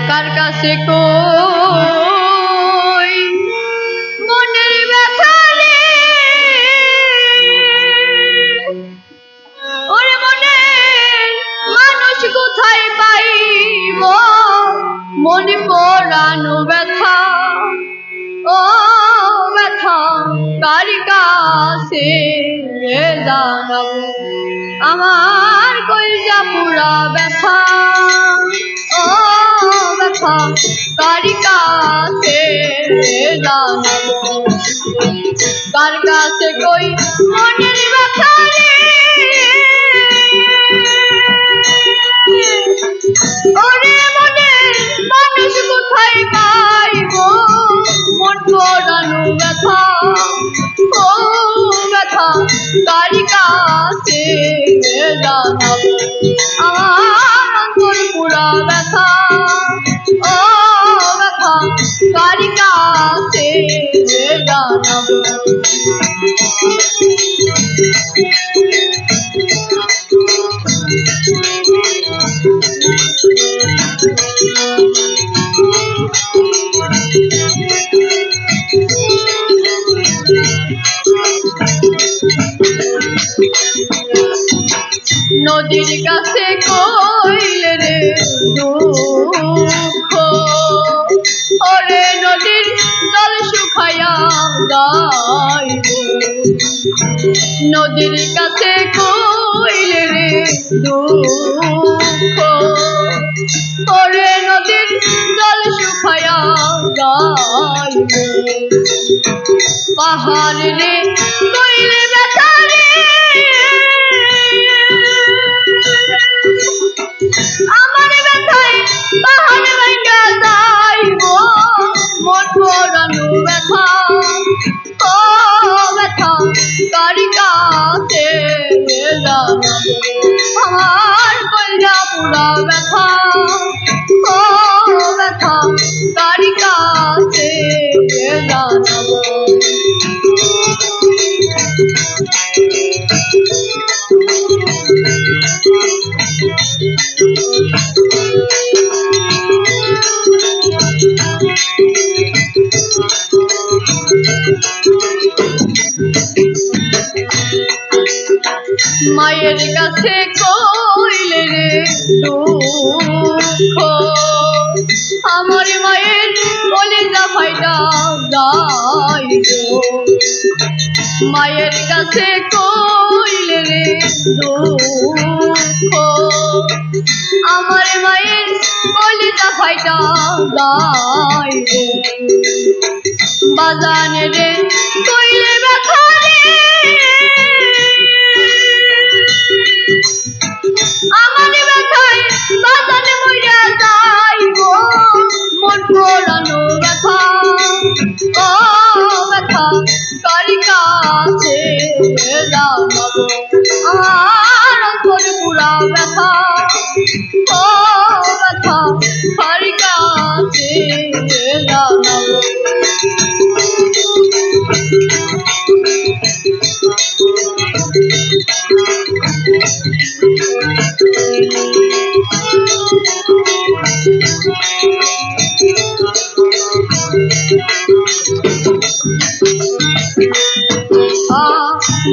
কার কাছে কই মনের ব্যথা রে, ওরে মনের মানুষ কোথায় পাইব মনে পড়ানো ব্যথা, ও ব্যথা কার কাছে জানাবো, আমার কলিজা পুরা ব্যথা, ও ব্যথা কার কাছে জানাবো, কার কাছে কই মনের ব্যথা রে, ওরে মনের মানুষ কোথায় পাইব মন পড়ানো ব্যথা, ও ব্যথা কার কাছে জানাবো, আমার অন্তর পুরা ব্যথা, ও ব্যথা কার কাছে জানাবো। নদীর কাছে কইলে রে দুঃখ, ওরে নদীর জল শুকাইয়া যাইব, নদীর কাছে কইলে রে দুঃখ, ওরে নদীর জল শুকাইয়া যাইব, পাহাড় রে কইলে ব্যথা রে, আমার ব্যথায় পাহাড় ভাঙা যাইব মন পড়ানো ব্যথা, ও ব্যথা কার কাছে জানাবো, আমার কলিজা পুরা ব্যথা, ও ব্যথা কার কাছে জানাবো। মায়ের কাছে কইলে রে দুঃখ, আমার মায়ের কলিজা ফাইটা যাইব, মায়ের কাছে কইলে রে দুঃখ, আমার মায়ের কলিজা ফাইটা যাইব, বাজানে রে কইলে ব্যথা রে, আমার ব্যথায় বাজানে মইরা যাইব মন পড়ানো ব্যথা, ও ব্যথা কার কাছে জানাবো, আমার অন্তর পুরা ব্যথা, ও ব্যথা কার কাছে জানাবো।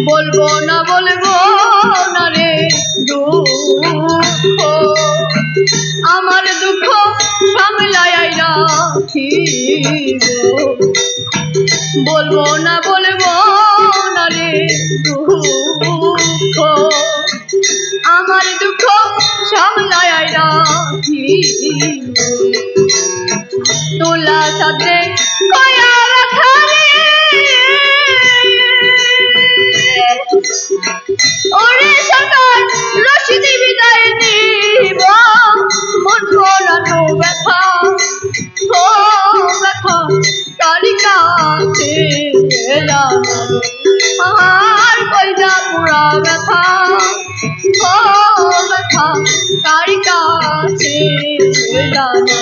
বলবো না রে দুঃখ, আমার দুঃখ সামলায় রাখিব, বলবো না রে দুঃখ, আমার দুঃখ সামলায় রাখিব, তোলা সাথে কয়া ব্যথা রে, ওরে সরকার রশিদি বিদায় নিব মন পড়ানো ব্যথা, ও ব্যথা কার কাছে জানাবো, আমার কলিজা পুরা ব্যথা, ও ব্যথা কার কাছে জানাবো,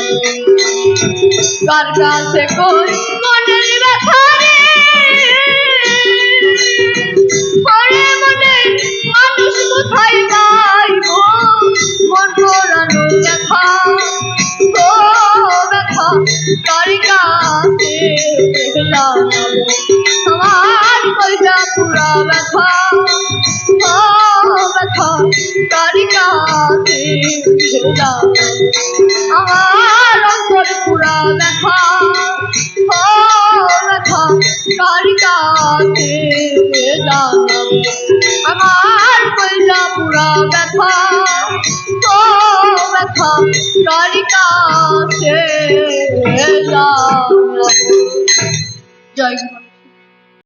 কার কাছে কই মনের ব্যথা রে, ওরে মনের মানুষ কোথায় পাইব মন পড়ানো ব্যথা, ও পুরা ব্যথা ও ব্যথা তারি কাছে জানাবো আমার অন্তর পুরা ব্যথা ও ব্যথা তারি কাছে জানাবো আমার কইলা পুরা ব্যথা ও ব্যথা তারি কাছে জানাবো। জয়